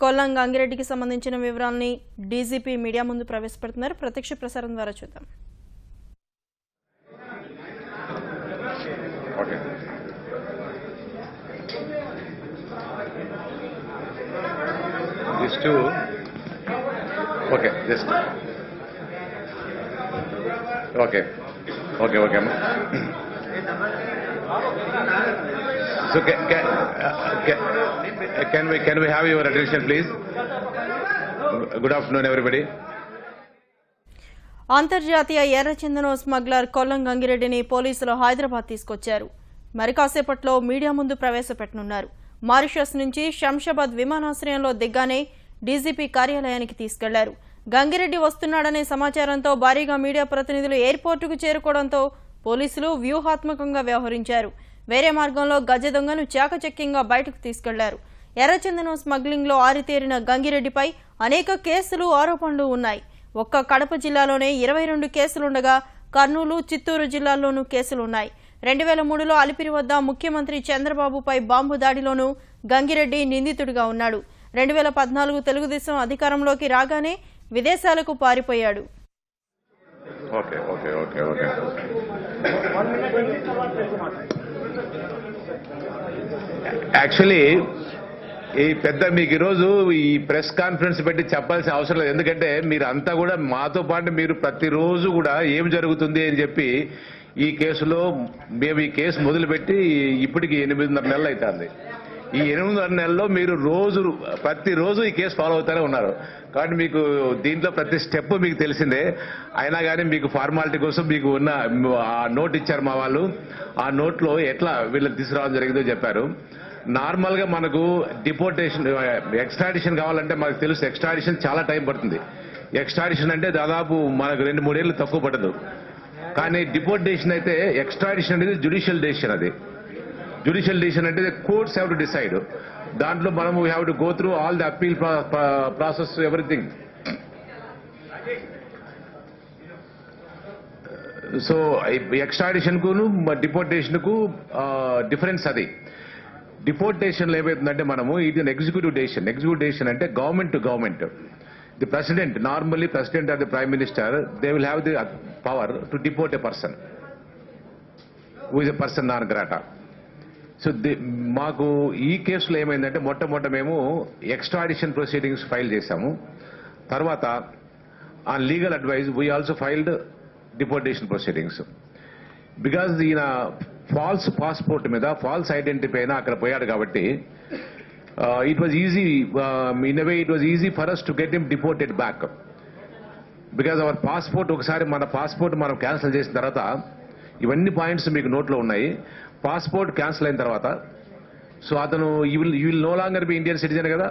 కొల్లం గంగిరెడ్డికి సంబంధించిన వివరాలని DGP media ముందు ప్రవేశపెడుతున్నారు. ప్రత్యక్ష ప్రసారం ద్వారా చూద్దాం. So can we have your attention, please? Good afternoon, everybody. అంతర్జాతీయ ఎర్రచందనం స్మగ్లర్ కొల్లం గంగిరెడ్డిని పోలీసులు హైదరాబాద్ తీసుకొచ్చారు. మరి కాసేపట్లో మీడియా ముందు ప్రవేశపెట్టనున్నారు. మారిషస్ నుంచి శంషాబాద్ విమానాశ్రయంలో దిగ్గానే డీజీపీ కార్యాలయానికి తీసుకెళ్లారు. గంగిరెడ్డి వస్తున్నాడనే సమాచారంతో భారీగా మీడియా ప్రతినిధులు ఎయిర్పోర్టుకు చేరుకోవడంతో పోలీసులు వ్యూహాత్మకంగా వ్యవహరించారు. వేరే మార్గంలో గజ దొంగను చాకచక్యంగా బయటకు తీసుకెళ్లారు. ఎర్రచందనం స్మగ్లింగ్ లో ఆరితేరిన గంగిరెడ్డిపై అనేక కేసులు, ఆరోపణలు ఉన్నాయి. ఒక్క కడప జిల్లాలోనే 22 కేసులుండగా కర్నూలు, చిత్తూరు జిల్లాల్లోనూ కేసులున్నాయి. 2003లో అలిపిరి వద్ద ముఖ్యమంత్రి చంద్రబాబుపై బాంబు దాడిలోనూ గంగిరెడ్డి నిందితుడిగా ఉన్నాడు. 2014 తెలుగుదేశం అధికారంలోకి రాగానే విదేశాలకు పారిపోయాడు. యాక్చువల్లీ ఈ పెద్ద మీకు ఈరోజు ఈ ప్రెస్ కాన్ఫరెన్స్ పెట్టి చెప్పాల్సిన అవసరం లేదు. ఎందుకంటే మీరు అంతా కూడా మాతో పాటు మీరు ప్రతిరోజు కూడా ఏం జరుగుతుంది అని చెప్పి ఈ కేసులో మేము ఈ కేసు మొదలుపెట్టి ఇప్పటికి 8.5 నెలలు అవుతుంది. ఈ 8.5 నెలల్లో మీరు ప్రతిరోజు ఈ కేసు ఫాలో అవుతానే ఉన్నారు. కాబట్టి మీకు దీంట్లో ప్రతి స్టెప్ మీకు తెలిసిందే. అయినా కానీ మీకు ఫార్మాలిటీ కోసం మీకు ఉన్న ఆ నోట్ ఇచ్చారు మా వాళ్ళు. ఆ నోట్లో ఎట్లా వీళ్ళని తీసుకురావడం జరిగిందో చెప్పారు. నార్మల్ గా మనకు డిపోర్టేషన్, ఎక్స్ట్రాడిషన్ కావాలంటే మనకు తెలుసు ఎక్స్ట్రాడిషన్ చాలా టైం పడుతుంది. ఎక్స్ట్రాడిషన్ అంటే దాదాపు మనకు 2-3 ఏళ్ళు తక్కువ పడదు. కానీ డిపోర్టేషన్ అయితే ఎక్స్ట్రాడిషన్ అనేది జ్యుడిషియల్ డెసిషన్. అది జ్యుడిషియల్ డెసిషన్ అంటే కోర్ట్స్ హ్యావ్ టు డిసైడ్. దాంట్లో మనం we have to go through all the appeal process, everything. So extradition కును డిపోర్టేషన్ కు డిఫరెన్స్ అది. డిపోర్టేషన్ లో ఏమవుతుందంటే మనము ఇది ఎగ్జిక్యూటివ్ డెసిషన్. ఎగ్జిక్యూటివ్ డెసిషన్ అంటే government to government. The president, normally president or the prime minister, they will have the power to deport a person who is a person non grata. So మాకు ఈ కేసులో ఏమైందంటే మొట్టమొదట మేము extradition proceedings file చేశాము. తర్వాత on legal advise we also filed deportation proceedings. Because ఈయన false passport మీద ఫాల్స్ ఐడెంటిటీ పైన అక్కడ పోయాడు కాబట్టి it was easy, in a way it was easy for us to get him deported back. Because our passport, ఒకసారి మన passport మనం cancel చేసిన తర్వాత ఇవన్నీ పాయింట్స్ మీకు నోట్లో ఉన్నాయి. పాస్పోర్ట్ క్యాన్సిల్ అయిన తర్వాత సో అతను you will know longer be Indian citizen కదా,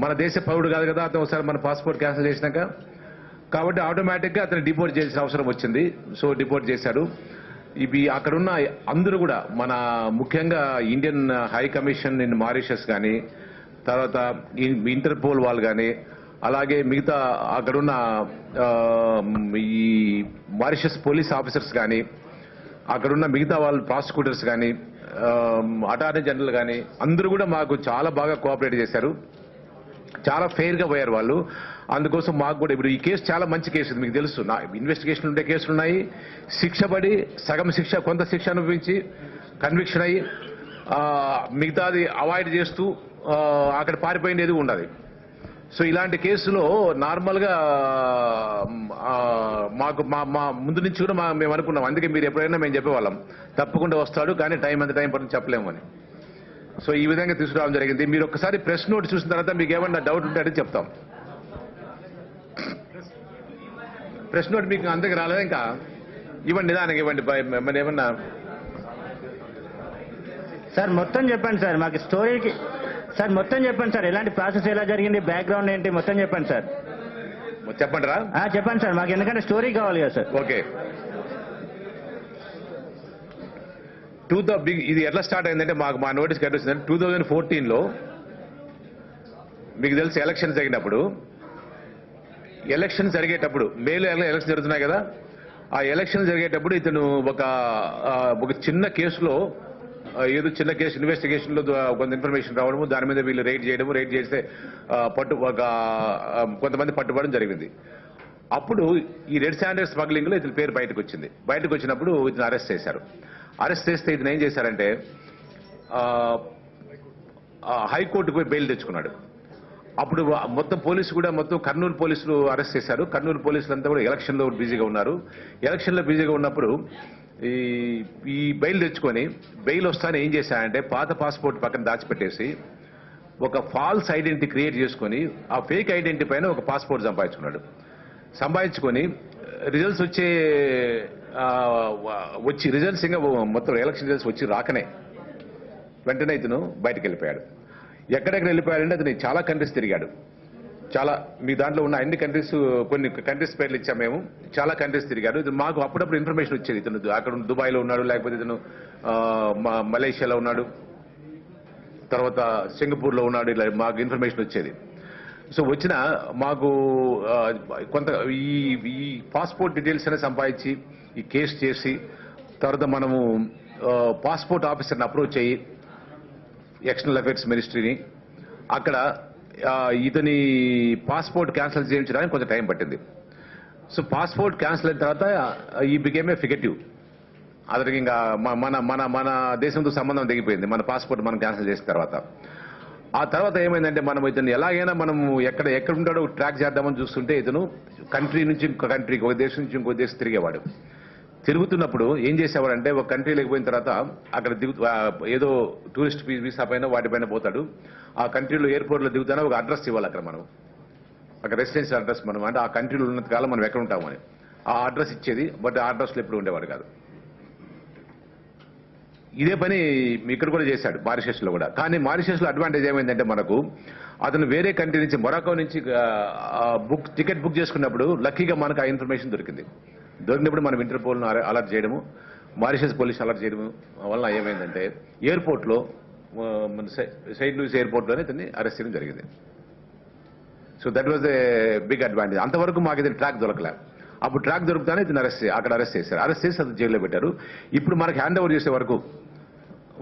మన దేశ పౌరుడు కాదు కదా అతను ఒకసారి మన పాస్పోర్ట్ క్యాన్సిల్ చేసినాక. కాబట్టి ఆటోమేటిక్ గా అతను డిపోర్ట్ చేసిన అవసరం వచ్చింది. సో డిపోర్ట్ చేశాడు. ఇవి అక్కడున్న అందరూ కూడా మన ముఖ్యంగా Indian high commission in Mauritius కానీ, తర్వాత ఇంటర్పోల్ వాళ్ళు కానీ, అలాగే మిగతా అక్కడున్న ఈ మారిషస్ పోలీస్ ఆఫీసర్స్ కానీ, అక్కడున్న మిగతా వాళ్ళు ప్రాసిక్యూటర్స్ కానీ, అటార్నీ జనరల్ కానీ అందరూ కూడా మాకు చాలా బాగా కోఆపరేట్ చేశారు. చాలా ఫెయిర్ గా పోయారు వాళ్ళు. అందుకోసం మాకు కూడా ఇప్పుడు ఈ కేసు చాలా మంచి కేసు. మీకు తెలుసు ఇన్వెస్టిగేషన్ ఉండే కేసులు ఉన్నాయి. శిక్ష పడి సగం శిక్ష, కొంత శిక్ష అనుభవించి కన్విక్షన్ అయ్యి మిగతాది అవాయిడ్ చేస్తూ అక్కడ పారిపోయింది ఉండదు. సో ఇలాంటి కేసులో నార్మల్ గా మాకు మా ముందు నుంచి కూడా మేము అనుకున్నాం. అందుకే మీరు ఎప్పుడైనా మేము చెప్పేవాళ్ళం తప్పకుండా వస్తాడు, కానీ ఎంత టైం పడుతుంది చెప్పలేము అని. సో ఈ విధంగా తీసుకురావడం జరిగింది. మీరు ఒకసారి ప్రెస్ నోట్ చూసిన తర్వాత మీకు ఏమన్నా డౌట్ ఉంటే అడిగి చెప్తాం. ప్రెస్ నోట్ మీకు అందరికి రాలేదా? ఇంకా ఇవ్వండి, నిదానంగా ఇవ్వండి. మరి ఏమన్నా సార్ మొత్తం చెప్పండి సార్, మాకు స్టోరీకి సార్ మొత్తం చెప్పండి సార్. ఎలాంటి ప్రాసెస్ ఎలా జరిగింది, బ్యాక్గ్రౌండ్ ఏంటి, మొత్తం చెప్పండి సార్. చెప్పండి రా, చెప్పండి సార్. మాకు ఎందుకంటే స్టోరీ కావాలి కదా సార్. ఓకే. ఇది ఎట్లా స్టార్ట్ అయిందంటే మా నోటీస్ ఎట్లా వచ్చిందంటే 2014లో మీకు తెలుసు ఎలక్షన్స్ జరిగినప్పుడు, మేలో ఎలక్షన్ జరుగుతున్నాయి కదా, ఆ ఎలక్షన్ జరిగేటప్పుడు ఇతను ఒక చిన్న కేసులో ఏదో చిన్న కేసు ఇన్వెస్టిగేషన్ లో కొంత ఇన్ఫర్మేషన్ రావడము, దాని మీద వీళ్ళు రైడ్ చేయడము, రైడ్ చేస్తే కొంతమంది పట్టుబడడం జరిగింది. అప్పుడు ఈ రెడ్ శాండర్స్ స్మగ్లింగ్ లో ఇతని పేరు బయటకు వచ్చింది. బయటకు వచ్చినప్పుడు ఇతను అరెస్ట్ చేశారు. అరెస్ట్ చేస్తే ఇతను ఏం చేశారంటే హైకోర్టుకు పోయి బెయిల్ తెచ్చుకున్నాడు. అప్పుడు మొత్తం పోలీసు కూడా మొత్తం కర్నూలు పోలీసులు అరెస్ట్ చేశారు. కర్నూలు పోలీసులంతా కూడా ఎలక్షన్ లో బిజీగా ఉన్నారు. ఎలక్షన్ లో బిజీగా ఉన్నప్పుడు ఈ బెయిల్ తెచ్చుకొని బెయిల్ వస్తానే ఏం చేశారంటే పాత పాస్పోర్ట్ పక్కన దాచిపెట్టేసి ఒక ఫాల్స్ ఐడెంటిటీ క్రియేట్ చేసుకుని ఆ ఫేక్ ఐడెంటిటీ పైన ఒక పాస్పోర్ట్ సంపాదించుకొని రిజల్ట్స్ వచ్చి రిజల్ట్స్ ఇంకా మొత్తం ఎలక్షన్ రిజల్ట్స్ వచ్చి రాకనే వెంటనే ఇతను బయటకు వెళ్ళిపోయాడు. ఎక్కడెక్కడ వెళ్ళిపోయాడంటే అతను చాలా కంట్రీస్ తిరిగాడు. చాలా మీ దాంట్లో ఉన్న అన్ని కంట్రీస్, కొన్ని కంట్రీస్ పేర్లు ఇచ్చాము మేము. చాలా కంట్రీస్ తిరిగాడు. ఇది మాకు అప్పుడప్పుడు ఇన్ఫర్మేషన్ వచ్చేది. ఇతను అక్కడ దుబాయ్లో ఉన్నాడు, లేకపోతే ఇతను మలేషియాలో ఉన్నాడు, తర్వాత సింగపూర్లో ఉన్నాడు, ఇలా మాకు ఇన్ఫర్మేషన్ వచ్చేది. సో వచ్చిన మాకు కొంత ఈ పాస్పోర్ట్ డీటెయిల్స్ అనేది సంపాదించి ఈ కేసు చేసి తర్వాత మనము పాస్పోర్ట్ ఆఫీసర్ని అప్రోచ్ అయ్యి ఎక్స్టర్నల్ అఫైర్స్ మినిస్ట్రీని అక్కడ ఇతని పాస్పోర్ట్ క్యాన్సిల్ చేయించడానికి కొంచెం టైం పట్టింది. సో పాస్పోర్ట్ క్యాన్సిల్ అయిన తర్వాత ఈ బికేమ్ ఏ ఫిగటివ్. అతనికి ఇంకా మన మన మన దేశంతో సంబంధం తెగిపోయింది మన పాస్పోర్ట్ మనం క్యాన్సిల్ చేసిన తర్వాత. ఆ తర్వాత ఏమైందంటే మనం ఇతను ఎలాగైనా మనం ఎక్కడ ఉంటాడో ట్రాక్ చేద్దామని చూస్తుంటే ఇతను కంట్రీ నుంచి ఇంకో కంట్రీకి, ఒక దేశం నుంచి ఇంకో దేశం తిరిగేవాడు. తిరుగుతున్నప్పుడు ఏం చేసేవాడంటే ఒక కంట్రీలోకి పోయిన తర్వాత అక్కడ ఏదో టూరిస్ట్ వీసా పైన వాటిపైన పోతాడు. ఆ కంట్రీలో ఎయిర్పోర్ట్లో దిగుతానే ఒక అడ్రస్ ఇవ్వాలి అక్కడ మనం, అక్కడ రెసిడెన్షియల్ అడ్రస్ మనం, అంటే ఆ కంట్రీలో ఉన్నంత కాలం మనం ఎక్కడ ఉంటామని ఆ అడ్రస్ ఇచ్చేది. బట్ ఆ అడ్రస్లో ఎప్పుడు ఉండేవాడు కాదు. ఇదే పని ఇక్కడ కూడా చేశాడు మారిషస్లో కూడా. కానీ మారిషస్లో అడ్వాంటేజ్ ఏమైందంటే మనకు అతను వేరే కంట్రీ నుంచి మొరాకో నుంచి టికెట్ బుక్ చేసుకున్నప్పుడు లక్కీగా మనకు ఆ ఇన్ఫర్మేషన్ దొరికినప్పుడు మనం ఇంటర్పోల్ను అలర్ట్ చేయడము, మారిషస్ పోలీస్ అలర్ట్ చేయడము వలన ఏమైందంటే ఎయిర్పోర్ట్లో సెయింట్ లూయిస్ ఎయిర్పోర్ట్లోనే ఇతన్ని అరెస్ట్ చేయడం జరిగింది. So that was a big advantage. అంతవరకు మాకు ఇది ట్రాక్ దొరకలే. అప్పుడు ట్రాక్ దొరుకుతానే ఇతను అక్కడ అరెస్ట్ చేశారు. అరెస్ట్ చేసి అతను జైల్లో పెట్టారు. ఇప్పుడు మనకు హ్యాండ్ ఓవర్ చేసే వరకు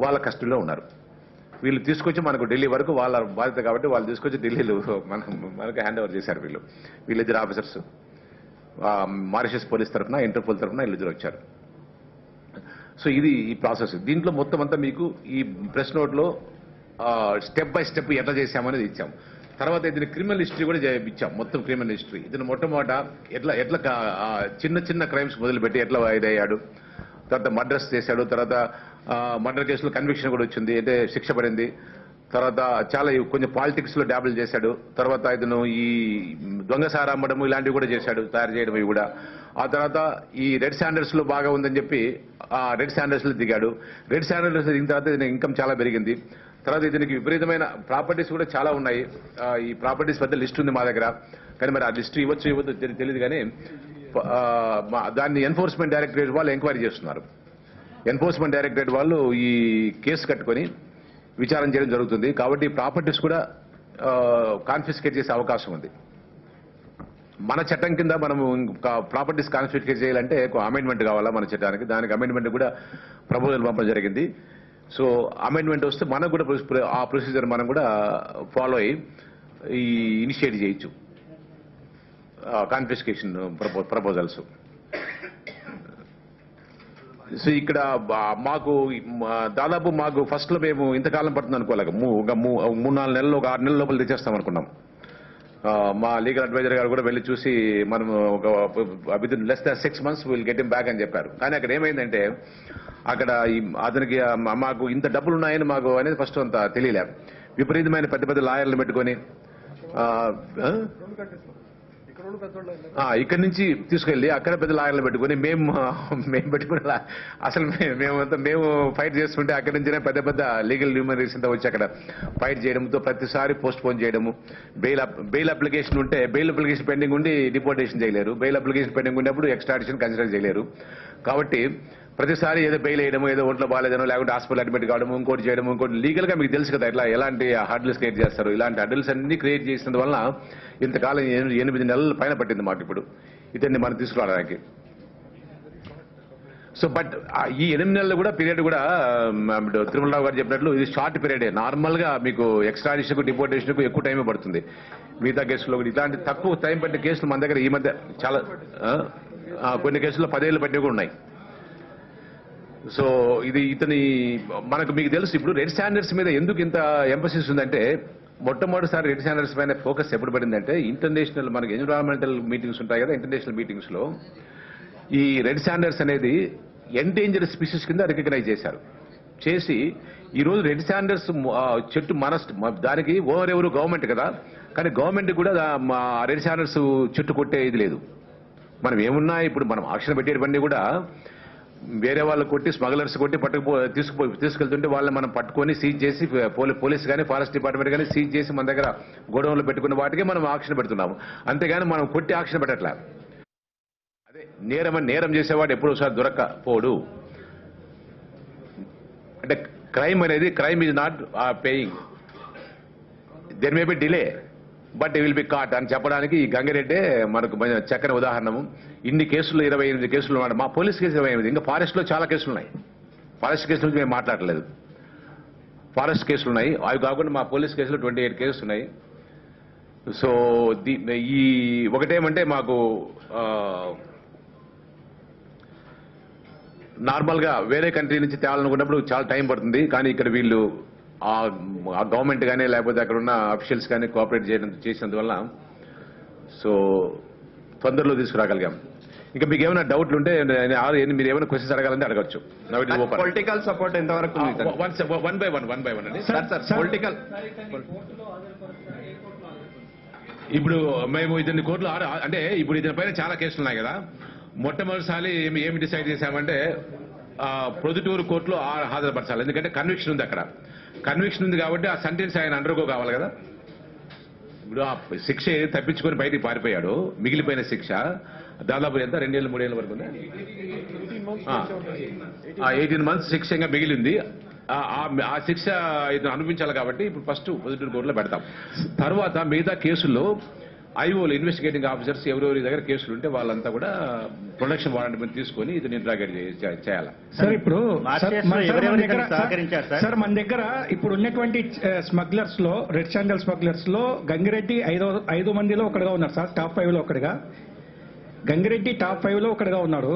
వాళ్ళ కస్టడీలో ఉన్నారు. వీళ్ళు తీసుకొచ్చి మనకు ఢిల్లీ వరకు వాళ్ళ బాధ్యత కాబట్టి వాళ్ళు తీసుకొచ్చి ఢిల్లీలో మనకు హ్యాండ్ ఓవర్ చేశారు. వీళ్ళిద్దరు ఆఫీసర్స్ మారిషస్ పోలీస్ తరఫున, ఇంటర్పోల్ తరఫున వీళ్ళిద్దరు వచ్చారు. సో ఇది ఈ ప్రాసెస్. దీంట్లో మొత్తం అంతా మీకు ఈ ప్రెస్ నోట్లో స్టెప్ బై స్టెప్ ఎట్లా చేశామనేది ఇచ్చాం. తర్వాత ఇతని క్రిమినల్ హిస్టరీ కూడా ఇచ్చాం. మొత్తం క్రిమినల్ హిస్టరీ ఇతను మొట్టమొదట ఎట్లా చిన్న చిన్న క్రైమ్స్ మొదలుపెట్టి ఎట్లా ఇదయ్యాడు, తర్వాత మర్డర్స్ చేశాడు, తర్వాత మర్డర్ కేసులో కన్విక్షన్ కూడా వచ్చింది, అయితే శిక్ష పడింది. తర్వాత చాలా కొంచెం పాలిటిక్స్ లో డాబుల్ చేశాడు. తర్వాత ఇతను ఈ దొంగసారా అమ్మడము ఇలాంటివి కూడా చేశాడు, తయారు చేయడం ఇవి కూడా. ఆ తర్వాత ఈ రెడ్ శాండర్స్ లో బాగా ఉందని చెప్పి ఆ రెడ్ శాండర్స్ లో దిగాడు. రెడ్ శాండర్స్ దిగిన తర్వాత ఇతని ఇన్కమ్ చాలా పెరిగింది. తర్వాత ఇతనికి విపరీతమైన ప్రాపర్టీస్ కూడా చాలా ఉన్నాయి. ఈ ప్రాపర్టీస్ పెద్ద లిస్ట్ ఉంది మా దగ్గర, కానీ మరి ఆ లిస్ట్ ఇవ్వద్దు తెలియదు. కానీ దాన్ని ఎన్ఫోర్స్మెంట్ డైరెక్టరేట్ వాళ్ళు ఎంక్వైరీ చేస్తున్నారు. ఎన్ఫోర్స్మెంట్ డైరెక్టరేట్ వాళ్ళు ఈ కేసు కట్టుకొని విచారణ చేయడం జరుగుతుంది. కాబట్టి ప్రాపర్టీస్ కూడా కాన్ఫిస్కేట్ చేసే అవకాశం ఉంది. మన చట్టం కింద మనము ప్రాపర్టీస్ కాన్ఫిస్కేట్ చేయాలంటే అమెండ్మెంట్ కావాలా మన చట్టానికి. దానికి అమెండ్మెంట్ కూడా ప్రపోజల్ పంపడం జరిగింది. సో అమెండ్మెంట్ వస్తే మనకు కూడా ఆ ప్రొసీజర్ మనం కూడా ఫాలో అయ్యి ఈ ఇనిషియేట్ చేయొచ్చు కాన్ఫిస్కేషన్ ప్రపోజల్స్. సో ఇక్కడ దాదాపు మాకు ఫస్ట్ లో మేము ఇంతకాలం పడుతుంది అనుకోలేక 3-4 నెలలు, ఒక 6 నెలల లోపల తెచ్చేస్తాం అనుకున్నాం. మా లీగల్ అడ్వైజర్ గారు కూడా వెళ్ళి చూసి మనం ఒక with in less than 6 months will get him back అని చెప్పారు. కానీ అక్కడ ఏమైందంటే అక్కడ అతనికి మాకు ఇంత డబ్బులు ఉన్నాయని మాకు అనేది ఫస్ట్ అంత తెలియలే. విపరీతమైన పెద్ద పెద్ద లాయర్లు పెట్టుకొని ఇక్కడి నుంచి తీసుకెళ్లి అక్కడ పెద్ద లాయర్లు పెట్టుకుని మేము పెట్టుకుని అసలు మేము ఫైట్ చేస్తుంటే అక్కడి నుంచినే పెద్ద పెద్ద లీగల్ ల్యూమినరీస్ అంతా వచ్చి అక్కడ ఫైట్ చేయడంతో ప్రతిసారి పోస్ట్ పోన్ చేయడము. బెయిల్ అప్లికేషన్ ఉంటే బెయిల్ అప్లికేషన్ పెండింగ్ ఉండి డిపోర్టేషన్ చేయలేరు, బెయిల్ అప్లికేషన్ పెండింగ్ ఉన్నప్పుడు ఎక్స్ట్రాడిషన్ కన్సిడర్ చేయలేరు. కాబట్టి ప్రతిసారి ఏదో బెయిల్ వేయడము, ఏదో ఒంట్లో బాగాలేదనో, లేకుంటే హాస్పిటల్ అడ్మిట్ కావడము, ఇంకోటి చేయడము, ఇంకోటి లీగల్ గా మీకు తెలుసు కదా ఎలాంటి హర్డిల్స్ క్రియేట్ చేస్తారు. ఇలాంటి హర్డిల్స్ అన్ని క్రియేట్ చేసినందువలన ఇంతకాలం 8 నెలల పైన పట్టింది మాకు ఇప్పుడు ఇతన్ని మనం తీసుకురావడానికి. సో బట్ ఈ 8 నెలలు కూడా పీరియడ్ కూడా తిరుమలరావు గారు చెప్పినట్లు ఇది షార్ట్ పీరియడే. నార్మల్ గా మీకు ఎక్స్ట్రాడిషన్ కు డిపోర్టేషన్ కు ఎక్కువ టైమే పడుతుంది. మిగతా కేసులో కూడా ఇట్లాంటి తక్కువ టైం పట్టిన కేసులు మన దగ్గర ఈ మధ్య చాలా కొన్ని కేసుల్లో 10 ఏళ్ళు పట్టినవి కూడా ఉన్నాయి. సో ఇది మనకు మీకు తెలుసు ఇప్పుడు రెడ్ స్టాండర్డ్స్ మీద ఎందుకు ఇంత ఎంఫసిస్ ఉందంటే, మొట్టమొదటిసారి రెడ్ స్టాండర్డ్స్ పైన ఫోకస్ ఎప్పుడు పడిందంటే ఇంటర్నేషనల్ మనకి ఎన్విరాన్మెంటల్ మీటింగ్స్ ఉంటాయి కదా, ఇంటర్నేషనల్ మీటింగ్స్ లో ఈ రెడ్ స్టాండర్డ్స్ అనేది ఎండేంజర్ స్పీసీస్ కింద రికగ్నైజ్ చేసి ఈ రోజు రెడ్ స్టాండర్డ్స్ చెట్టు దానికి ఎవరు గవర్నమెంట్ కదా, కానీ గవర్నమెంట్ కూడా రెడ్ స్టాండర్డ్స్ చెట్టు కొట్టే ఇది లేదు. మనం ఏమున్నా ఇప్పుడు మనం ఆక్షన్ పెట్టేటువంటి కూడా వేరే వాళ్ళు కొట్టి స్మగ్లర్స్ కొట్టి తీసుకెళ్తుంటే వాళ్ళని మనం పట్టుకొని సీజ్ చేసి పోలీస్ కానీ ఫారెస్ట్ డిపార్ట్మెంట్ కానీ సీజ్ చేసి మన దగ్గర గోడౌన్లో పెట్టుకున్న వాటికే మనం ఆక్షన్ పెడుతున్నాము. అంతేగాని మనం కొట్టి ఆక్షన్ పెట్టట్లే. అదే నేరం చేసేవాడు ఎప్పుడు ఒకసారి దొరక్కపోడు. అంటే crime is not paying, there may be delay but will be caught అని చెప్పడానికి ఈ గంగిరెడ్డే మనకు చక్కని ఉదాహరణము. ఇన్ని కేసులు 28 కేసులు ఉన్నాయి. మా పోలీస్ కేసు 28, ఇంకా ఫారెస్ట్ లో చాలా కేసులు ఉన్నాయి. ఫారెస్ట్ కేసుల నుంచి మేము మాట్లాడలేదు. ఫారెస్ట్ కేసులు ఉన్నాయి, అవి కాకుండా మా పోలీస్ కేసులు 28 కేసులు ఉన్నాయి. సో ఈ ఒకటేమంటే మాకు నార్మల్ గా వేరే కంట్రీ నుంచి తేవాలనుకున్నప్పుడు చాలా టైం పడుతుంది. కానీ ఇక్కడ వీళ్ళు ఆ గవర్నమెంట్ కానీ లేకపోతే అక్కడ ఉన్న అఫీషియల్స్ కానీ కోఆపరేట్ చేసినందువల్ల సో తొందరలో తీసుకురాగలిగాం. ఇంకా మీకు ఏమైనా డౌట్లు ఉంటే మీరు ఏమైనా క్వశ్చన్స్ అడగాలంటే అడగచ్చు. పొలిటికల్ సపోర్ట్ ఎంతవరకు వన్ బై వన్ అండి. పొలిటికల్ ఇప్పుడు మేము ఇతని కోర్టులో అంటే ఇప్పుడు ఇతని పైన చాలా కేసులు ఉన్నాయి కదా. మొట్టమొదటిసారి ఏమి డిసైడ్ చేశామంటే ప్రొద్దుటూరు కోర్టులో హాజరుపరచాలి. ఎందుకంటే కన్విక్షన్ ఉంది, అక్కడ కన్విక్షన్ ఉంది కాబట్టి ఆ సెంటెన్స్ ఆయన అండర్గో కావాలి కదా. ఇప్పుడు ఆ శిక్ష తప్పించుకొని బయటికి పారిపోయాడు, మిగిలిపోయిన శిక్ష దాదాపు ఎంత 2 ఏళ్ళు 3 ఏళ్ళ వరకు 18 మంత్స్ శిక్ష ఇంకా మిగిలింది. ఆ శిక్ష ఇతను అనిపించాలి కాబట్టి ఇప్పుడు ఫస్ట్ పొజిటివ్ కోర్టులో పెడతాం. తర్వాత మిగతా కేసుల్లో ఐఓలు ఇన్వెస్టిగేటింగ్ ఆఫీసర్స్ ఎవరెవరి దగ్గర కేసులు ఉంటే వాళ్ళంతా కూడా ప్రొడక్షన్ వారెంట్ మీద తీసుకొని ఇతను ఇంట్రాగేట్ చేయాలి. సార్ ఇప్పుడు సహకరించారు సార్ మన దగ్గర ఇప్పుడు ఉన్నటువంటి స్మగ్లర్స్ లో రెడ్ స్టాండర్డ్ స్మగ్లర్స్ లో గంగిరెడ్డి 5 మందిలో ఒకటిగా ఉన్నారు సార్. టాప్ 5 లో ఒకటిగా గంగిరెడ్డి టాప్ 5 లో ఒకటిగా ఉన్నాడు.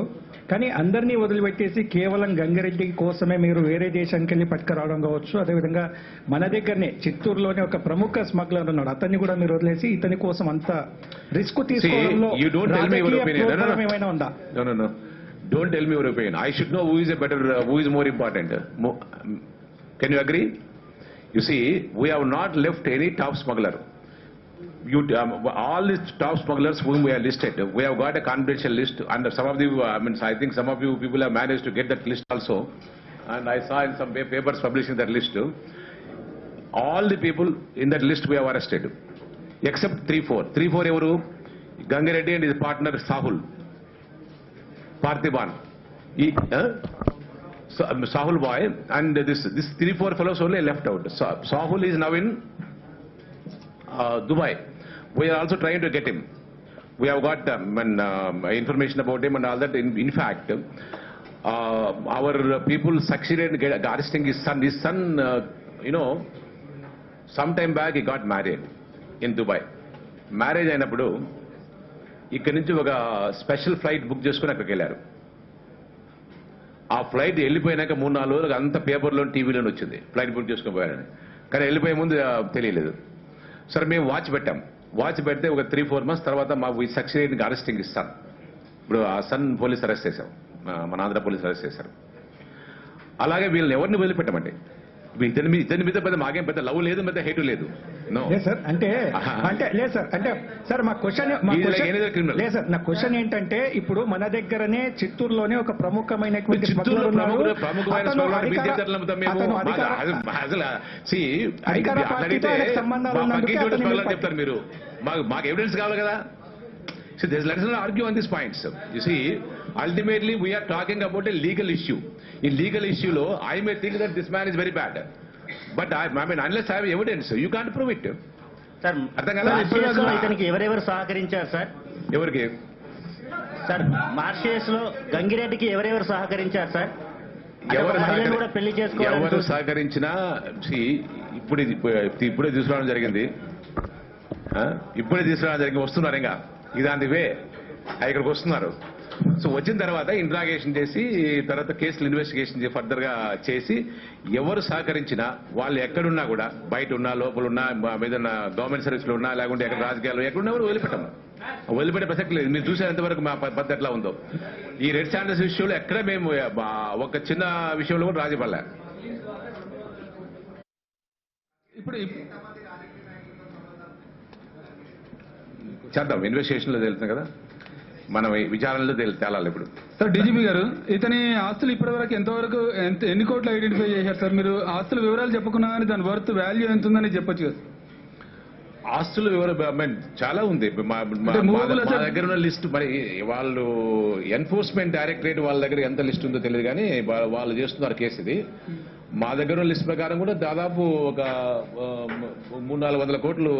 కానీ అందరినీ వదిలిపెట్టేసి కేవలం గంగిరెడ్డి కోసమే మీరు వేరే దేశానికి వెళ్ళి పట్టుకురావడం కావచ్చు. అదేవిధంగా మన దగ్గరనే చిత్తూరులోనే ఒక ప్రముఖ స్మగ్లర్ ఉన్నాడు, అతన్ని కూడా మీరు వదిలేసి ఇతని కోసం అంత రిస్క్ తీసుకోవడంలో ఏమైనా ఉందా? Don't tell me your opinion. I should know who is more important. Can you agree? You see, we have not left any top smuggler. All these top smugglers whom we have listed, we have got a confidential list, and some of the, I think some of you people have managed to get that list also, and I saw in some papers publishing that list. All the people in that list we have arrested, except 3-4 evaru Gangireddy and his partner Sahul Parthiban, Sahul boy, and this 3-4 fellows only left out. Sahul is now in Dubai. We are also trying to get him. We have got information about him and all that. In fact, our people succeeded in arresting his son. His son, some time back he got married in Dubai. Marriage అయినప్పుడు ఇక్కడి నుంచి ఒక special flight book చేసుకుని అక్కడికి వెళ్ళారు. ఆ flight వెళ్ళిపోయినాక 3-4 రోజులకు అంత పేపర్లో టీవీలోనే వచ్చింది ఫ్లైట్ బుక్ చేసుకుని పోయారని. కానీ వెళ్ళిపోయే ముందు తెలియలేదు. సరే మేము వాచ్ పెట్టాం. వాచ్ పెడితే ఒక 3-4 మంత్స్ తర్వాత మాకు ఈ సక్సెస్ అరెస్టింగ్ ఇస్తాం. ఇప్పుడు ఆ సన్ పోలీస్ అరెస్ట్ చేశాం, మన ఆంధ్ర పోలీస్ అరెస్ట్ చేశారు. అలాగే వీళ్ళని ఎవరిని వదిలిపెట్టమండి. ఇతని మీద పెద్ద మాకేం పెద్ద లవ్ లేదు, పెద్ద హేటు లేదు. సార్ అంటే లేదు సార్, అంటే సార్ మా క్వశ్చన్ లేదు సార్. నా క్వశ్చన్ ఏంటంటే ఇప్పుడు మన దగ్గరనే చిత్తూరులోనే ఒక ప్రముఖమైనటువంటి చెప్తారు మీరు, మాకు ఎవిడెన్స్ కావాలి కదా. So let's not argue on these points. You see, ultimately we are talking about a legal issue. In legal issue lo, I may think that this man is very bad, but I mean unless I have evidence, you can't prove it. Sir, ఇతనికి ఎవరెవరు సహకరించారు sir? ఎవరికి? Sir Mauritius లో గంగిరెడ్డికి ఎవరెవరు సహకరించారు sir? అంటే ఒక మహిళను కూడా పెళ్లి చేసుకోవాలని ఎవరు సహకరించినా ఇప్పుడే తీసుకురావడం జరిగింది. వస్తున్నారు ఇంకా ఇదాంటి వే ఇక్కడికి వస్తున్నారు. సో వచ్చిన తర్వాత ఇంట్రాగేషన్ చేసి తర్వాత కేసులు ఇన్వెస్టిగేషన్ ఫర్దర్ గా చేసి ఎవరు సహకరించినా వాళ్ళు ఎక్కడున్నా కూడా బయట ఉన్నా లోపల ఉన్నా ఏదైనా గవర్నమెంట్ సర్వీస్ లో ఉన్నా లేకుంటే ఎక్కడ రాజకీయాలు ఎక్కడున్నా కూడా వదిలిపెట్టే ప్రసక్తి లేదు. మీరు చూసేంత వరకు మా పద్ధతి ఎట్లా ఉందో ఈ రెడ్ శాండల్స్ విషయంలో ఎక్కడ మేము ఒక చిన్న విషయంలో కూడా రాజీ పడలే. ఇప్పుడు చేద్దాం, ఇన్వెస్టిగేషన్ లో తెలుస్తుంది కదా, మనం విచారణలో తేలాలి. ఇప్పుడు సార్ డీజీపీ గారు, ఇతని ఆస్తులు ఇప్పటివరకు ఎంతవరకు ఎన్ని కోట్లు ఐడెంటిఫై చేశారు సార్? మీరు ఆస్తుల వివరాలు చెప్పుకున్నా కానీ దాని వర్త్ వాల్యూ ఎంత ఉందని చెప్పొచ్చు కదా. ఆస్తుల వివరం చాలా ఉంది. మా దగ్గర ఉన్న లిస్టు మరి వాళ్ళు ఎన్ఫోర్స్మెంట్ డైరెక్టరేట్ వాళ్ళ దగ్గర ఎంత లిస్ట్ ఉందో తెలియదు కానీ వాళ్ళు చేస్తున్నారు కేసు. ఇది మా దగ్గర ఉన్న లిస్ట్ ప్రకారం కూడా దాదాపు ఒక 300-400 కోట్లు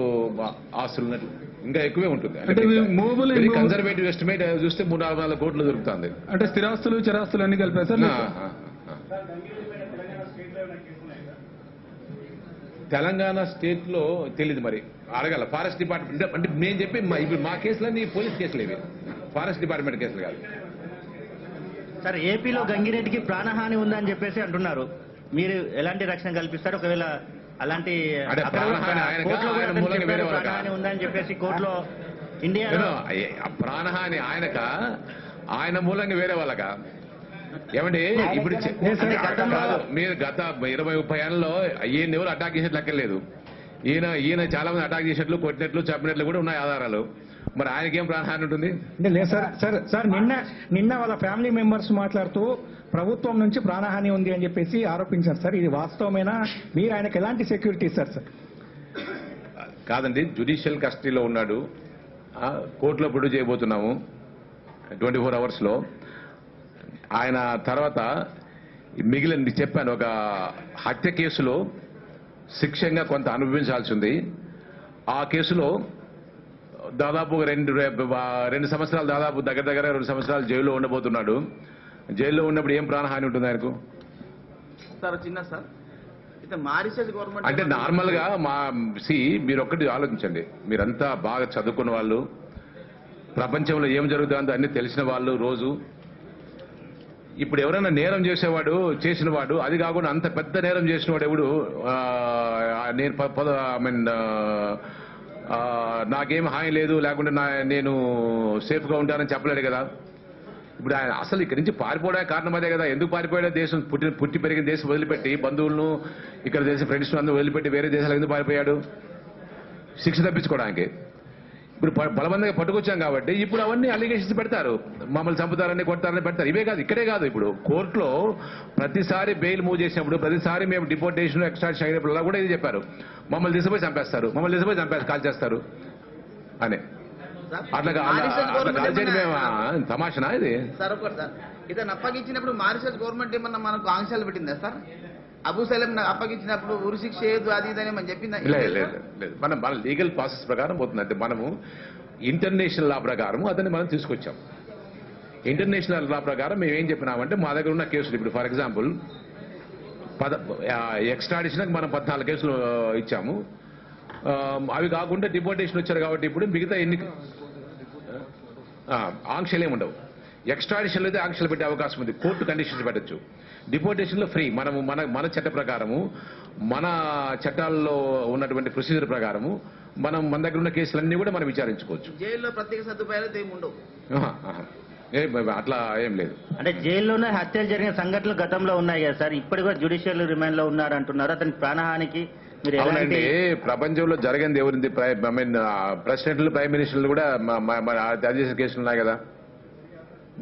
ఆస్తులు ఉన్నట్టు, ఇంకా ఎక్కువే ఉంటుంది. కన్జర్వేటివ్ ఎస్టిమేట్ చూస్తే 300-400 కోట్లు దొరుకుతుంది. అంటే స్థిరాస్తులు చిరాస్తులు అన్ని కలిపారు సార్. తెలంగాణ స్టేట్ లో తెలీదు, మరి అడగాల ఫారెస్ట్ డిపార్ట్మెంట్. అంటే నేను చెప్పి ఇప్పుడు మా కేసులన్నీ పోలీస్ కేసులు, ఇవి ఫారెస్ట్ డిపార్ట్మెంట్ కేసులు కాదు సార్. ఏపీలో గంగిరెడ్డికి ప్రాణహాని ఉందని చెప్పేసి అంటున్నారు. మీరు ఎలాంటి రక్షణ కల్పిస్తారు ఒకవేళ అలాంటి ప్రాణహాని ఉందని చెప్పేసి కోర్టులో? ఇండియాలో ప్రాణహాని ఆయన మూలంగా వేరే వాళ్ళకా? ఏమండి ఇప్పుడు మీరు గత 20-30 ఏళ్లలో ఈయన ఎవరు అటాక్ చేసేట్లు లెక్కలేదు. ఈయన చాలా మంది అటాక్ చేసేట్లు, కొట్టినట్లు, చెప్పినట్లు కూడా ఉన్నాయి ఆధారాలు. మరి ఆయనకేం ప్రాణహాని ఉంటుంది? లేదు సార్ నిన్న వాళ్ళ ఫ్యామిలీ మెంబర్స్ మాట్లాడుతూ ప్రభుత్వం నుంచి ప్రాణహాని ఉంది అని చెప్పేసి ఆరోపించారు సార్. ఇది వాస్తవమేనా? మీరు ఆయనకు ఎలాంటి సెక్యూరిటీ ఇస్తారు సార్? కాదండి, జ్యుడిషియల్ కస్టడీలో ఉన్నాడు. కోర్టులో ప్రొడ్యూస్ చేయబోతున్నాము 24 hours లో. ఆయన తర్వాత మిగిలిన చెప్పాను, ఒక హత్య కేసులో శిక్షంగా కొంత అనుభవించాల్సి ఉంది. ఆ కేసులో దాదాపు 2 సంవత్సరాలు, దాదాపు దగ్గర 2 సంవత్సరాలు జైల్లో ఉండబోతున్నాడు. జైల్లో ఉన్నప్పుడు ఏం ప్రాణహాని ఉంటుంది ఆయనకు? అంటే నార్మల్ గా మీరు ఒక్కటి ఆలోచించండి. మీరంతా బాగా చదువుకున్న వాళ్ళు, ప్రపంచంలో ఏం జరుగుతుందో అన్ని తెలిసిన వాళ్ళు. రోజు ఇప్పుడు ఎవరైనా నేరం చేసిన వాడు, అది కాకుండా అంత పెద్ద నేరం చేసిన వాడు ఎవడు నాకేం హాని లేదు లేకుంటే నేను సేఫ్ గా ఉంటానని చెప్పలేడు కదా. ఇప్పుడు ఆయన అసలు ఇక్కడి నుంచి పారిపోవడానికి కారణం అదే కదా. ఎందుకు పారిపోయాడో? దేశం పుట్టి పెరిగిన దేశం వదిలిపెట్టి, బంధువులను, ఇక్కడ దేశం ఫ్రెండ్స్ అందరూ వదిలిపెట్టి వేరే దేశాలకు ఎందుకు పారిపోయాడు? శిక్ష తప్పించుకోవడానికి. ఇప్పుడు బలవంతంగా పట్టుకొచ్చాం కాబట్టి ఇప్పుడు అవన్నీ అలిగేషన్స్ పెడతారు. మమ్మల్ని చంపుతారని, కొడతారని పెడతారు. ఇవే కాదు, ఇక్కడే కాదు, ఇప్పుడు కోర్టులో ప్రతిసారి బెయిల్ మూవ్ చేసినప్పుడు, ప్రతిసారి మేము డిపోర్టేషన్, ఎక్స్ట్రాడిషన్ అయినప్పుడు కూడా ఇది చెప్పారు, మమ్మల్ని తీసుకుపోయి చంపేస్తారు, కాల్ చేస్తారు అని. అట్లా కాల్చేది మేము తమాషనా ఇది? సార్ ఇతను అప్పగించినప్పుడు మారిషస్ గవర్నమెంట్ ఏమన్నా మనకు ఆంక్షలు పెట్టిందా సార్? అబూ సలీం అప్పగించినప్పుడు ఉరి శిక్ష చేయొద్దు అది ఇదని మనం చెప్పిందా? లేదు, మన లీగల్ ప్రాసెస్ ప్రకారం పోతుంది. అంటే మనము ఇంటర్నేషనల్ లా ప్రకారం అతన్ని మనం తీసుకొచ్చాం. ఇంటర్నేషనల్ లా ప్రకారం మేము ఏం చెప్పినామంటే, మా దగ్గర ఉన్న కేసులు ఇప్పుడు ఫర్ ఎగ్జాంపుల్ ఎక్స్ట్రాడిషన్ మనం 14 కేసులు ఇచ్చాము. అవి కాకుండా డిపోర్టేషన్ వచ్చారు కాబట్టి ఇప్పుడు మిగతా ఎన్ని ఆంక్షలు ఏముండవు. ఎక్స్ట్రాడిషన్లో అయితే ఆంక్షలు పెట్టే అవకాశం ఉంది, కోర్టు కండిషన్స్ పెట్టచ్చు. డిపోర్టేషన్ లో ఫ్రీ. మనము మన చట్ట ప్రకారము, మన చట్టాల్లో ఉన్నటువంటి ప్రొసీజర్ ప్రకారము మన దగ్గర ఉన్న కేసులన్నీ కూడా మనం విచారించుకోవచ్చు. జైల్లో ప్రత్యేక సదుపాయాలు ఏమి ఉండవు, అట్లా ఏం లేదు. అంటే జైల్లోనే హత్యలు జరిగిన సంఘటనలు గతంలో ఉన్నాయి కదా సార్, ఇప్పటి కూడా జ్యుడిషియల్ రిమాండ్ లో ఉన్నారు అంటున్నారు. అతని ప్రాణహానికి అవునండి, ప్రపంచంలో జరిగింది ఎవరింది? ప్రెసిడెంట్లు, ప్రైమ్ మినిస్టర్లు కూడా అది చేసిన కేసులు ఉన్నాయి కదా.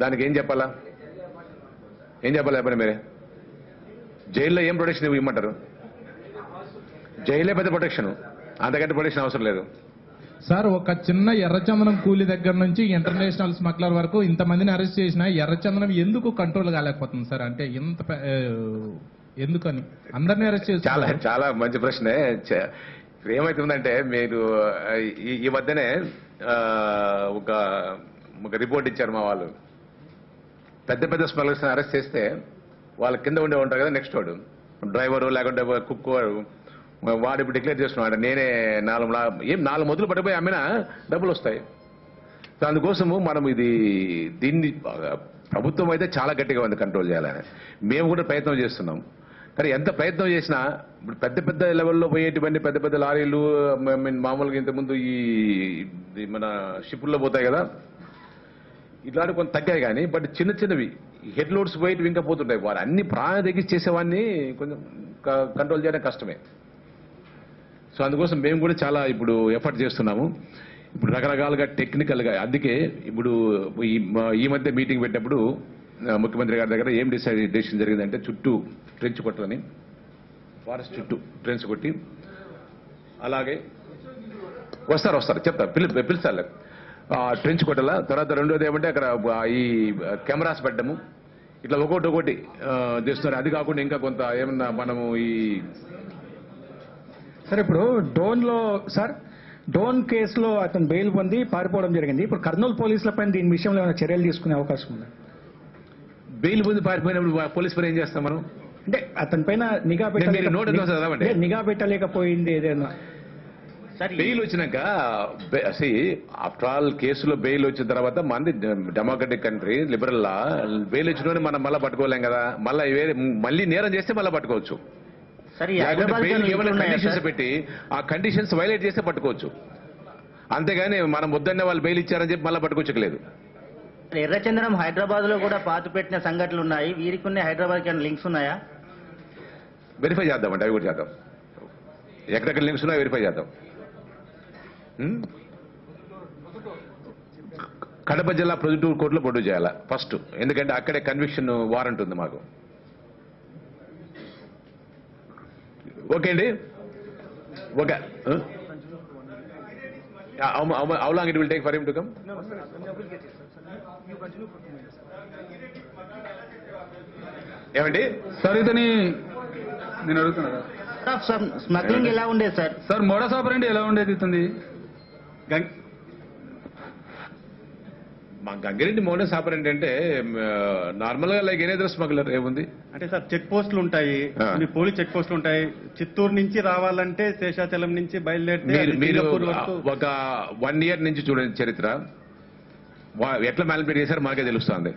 దానికి ఏం చెప్పాలా చెప్పండి మీరే? జైల్లో ఏం ప్రొటెక్షన్ ఇవ్వమంటారు? జైలే పెద్ద ప్రొటెక్షన్, అంతకంటే ప్రొటెక్షన్ అవసరం లేదు సార్. ఒక చిన్న ఎర్రచందనం కూలీ దగ్గర నుంచి ఇంటర్నేషనల్ స్మగ్లర్ వరకు ఇంతమందిని అరెస్ట్ చేసినా ఎర్రచందనం ఎందుకు కంట్రోల్ కాలేకపోతుంది సార్? అంటే ఎందుకని అందరినీ అరెస్ట్ చేసి? చాలా మంచి ప్రశ్నే. ఏమైతుందంటే, మీరు ఈ మధ్యనే ఒక ఒక రిపోర్ట్ ఇచ్చారు మా వాళ్ళు. పెద్ద పెద్ద స్మగ్లర్స్ అరెస్ట్ చేస్తే వాళ్ళ కింద ఉండే ఉంటారు కదా, నెక్స్ట్ వాడు డ్రైవరు లేకుంటే కుక్ వాడు ఇప్పుడు డిక్లేర్ చేస్తున్నాడు నేనే 4 మొదలు పడిపోయి అమ్మినా డబ్బులు వస్తాయి. సో అందుకోసము మనం దీన్ని ప్రభుత్వం అయితే చాలా గట్టిగా ఉంది కంట్రోల్ చేయాలని. మేము కూడా ప్రయత్నం చేస్తున్నాం. కానీ ఎంత ప్రయత్నం చేసినా ఇప్పుడు పెద్ద పెద్ద లెవెల్లో పోయేటువంటి పెద్ద పెద్ద లారీలు మామూలుగా ఇంతకుముందు ఈ మన షిప్పుల్లో పోతాయి కదా, ఇట్లాంటి కొంత తగ్గాయి. కానీ బట్ చిన్న చిన్నవి హెడ్ లోడ్స్ పోయేటివి ఇంకా పోతుంటాయి. వారు అన్ని ప్రాణ దగ్గర చేసేవాడిని కొంచెం కంట్రోల్ చేయడం కష్టమే. సో అందుకోసం మేము కూడా చాలా ఇప్పుడు ఎఫర్ట్ చేస్తున్నాము. ఇప్పుడు రకరకాలుగా టెక్నికల్గా, అందుకే ఇప్పుడు ఈ మధ్య మీటింగ్ పెట్టినప్పుడు ముఖ్యమంత్రి గారి దగ్గర ఏం డెసిషన్ జరిగిందంటే చుట్టూ ట్రెంచ్ కొట్టాలని, ఫారెస్ట్ చుట్టూ ట్రెంచ్ కొట్టి, అలాగే వస్తారు చెప్తారు పిలుస్తారు ట్రెంచ్ కొట్టాల. తర్వాత రెండోది ఏమంటే అక్కడ ఈ కెమెరాస్ పెట్టడము, ఇట్లా ఒకటి చేస్తున్నారు. అది కాకుండా ఇంకా కొంత ఏమన్నా మనము సార్ ఇప్పుడు డోన్ కేసులో అతను బెయిల్ పొంది పారిపోవడం జరిగింది. ఇప్పుడు కర్నూలు పోలీసులపై దీని విషయంలో ఏమైనా చర్యలు తీసుకునే అవకాశం ఉందా? బెయిల్ పొంది పారిపోయినప్పుడు పోలీస్ పని ఏం చేస్తాం మనం? అంటే అతని పైన నిఘా పెట్టలేకపోయింది ఏదైనా? బెయిల్ వచ్చినాక ఆఫ్టర్ ఆల్ కేసులో బెయిల్ వచ్చిన తర్వాత మంది డెమోక్రటిక్ కంట్రీ, లిబరల్ లా, బెయిల్ వచ్చిన మనం మళ్ళీ పట్టుకోలేం కదా. మళ్ళీ నేరం చేస్తే మళ్ళీ పట్టుకోవచ్చు. కండిషన్స్ పెట్టి ఆ కండిషన్స్ వైలేట్ చేస్తే పట్టుకోవచ్చు. అంతేగాని మనం వద్దన్న వాళ్ళు బెయిల్ ఇచ్చారని చెప్పి మళ్ళీ పట్టుకోవచ్చలేదు. ఎర్రచందనం హైదరాబాద్ లో కూడా పాత పెట్టిన సంఘటనలు ఉన్నాయి. వీరికి ఉన్న హైదరాబాద్ కి లింక్స్ ఉన్నాయా? వెరిఫై చేద్దామండి, అవి కూడా చేద్దాం. ఎక్కడెక్కడ లింక్స్ ఉన్నాయో వెరిఫై చేద్దాం. కడప జిల్లా ప్రొద్దుటూరు కోర్టులో ప్రొడ్యూస్ చేయాలా ఫస్ట్, ఎందుకంటే అక్కడే కన్విక్షన్ వారెంట్ ఉంది మాకు. ఓకే అండి, okay. How long it will take for him to come? ఏమండి సార్ ఇతని నేను అడుగుతున్నా స్మగ్లింగ్ ఎలా ఉండేది సార్? సార్ మోడస్ ఆపరెండి ఎలా ఉండేది ఇతంది? మా గంగిరెడ్డి మోడస్ ఆపరెంట్ అంటే నార్మల్ గా లైక్ ఎనీ అదర్ స్మగ్లర్ ఏముంది అంటే సార్ చెక్ పోస్టులు ఉంటాయి, పోలీస్ చెక్ పోస్టులు ఉంటాయి. చిత్తూరు నుంచి రావాలంటే శేషాచలం నుంచి బయలుదేరితే మీరు ఒక 1 year నుంచి చూడండి చరిత్ర, ఎట్లా మ్యానిపులేట్ చేశారు మనకే తెలుస్తుంది.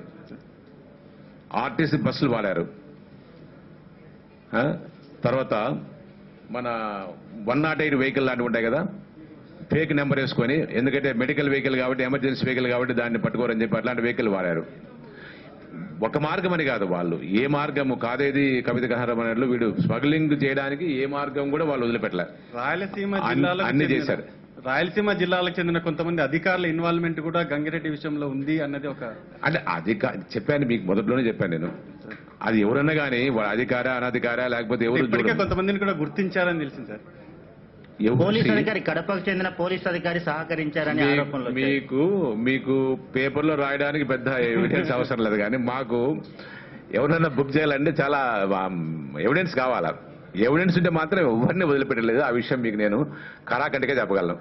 ఆర్టీసీ బస్సులు వాడారు, తర్వాత మన 108 వెహికల్ లాంటివి ఉంటాయి కదా, ఫేక్ నెంబర్ వేసుకొని, ఎందుకంటే మెడికల్ వెహికల్ కాబట్టి, ఎమర్జెన్సీ వెహికల్ కాబట్టి దాన్ని పట్టుకోరని చెప్పి అట్లాంటి వెహికల్ వాడారు. ఒక మార్గం అని కాదు, వాళ్ళు ఏ మార్గము కాదేది కవిత గహరం అన్నట్లు వీడు స్మగ్లింగ్ చేయడానికి ఏ మార్గం కూడా వాళ్ళు వదిలిపెట్టలే, అన్ని చేశారు. రాయలసీమ జిల్లాలకు చెందిన కొంతమంది అధికారుల ఇన్వాల్వ్మెంట్ కూడా గంగిరెడ్డి విషయంలో ఉంది అన్నది ఒక అంటే చెప్పాను మీకు మొదట్లోనే చెప్పాను నేను. అది ఎవరన్నా కానీ అధికార అనధికార లేకపోతే ఎవరు కొంతమందిని కూడా గుర్తించారని తెలిసింది సార్. పోలీస్ అధికారి, కడపకు చెందిన పోలీస్ అధికారి సహకరించారని ఆరోపణలు. మీకు పేపర్లో రాయడానికి పెద్ద ఎవిడెన్స్ అవసరం లేదు, కానీ మాకు ఎవరన్నా బుక్ చేయాలంటే చాలా ఎవిడెన్స్ కావాలా. ఎవిడెన్స్ ఉంటే మాత్రం ఎవరిని వదిలిపెట్టలేదు. ఆ విషయం మీకు నేను కరాకంటిగా చెప్పగలను.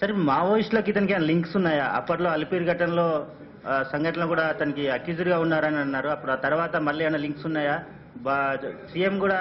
సరే, మావోయిస్టులకు ఇతనికి లింక్స్ ఉన్నాయా? అప్పట్లో అలిపిరి ఘటనలో సంఘటనలు కూడా అతనికి అక్యూజ్డ్ గా ఉన్నారని అన్నారు. అప్పుడు ఆ తర్వాత మళ్ళీ ఏమైనా లింక్స్ ఉన్నాయా? సీఎం కూడా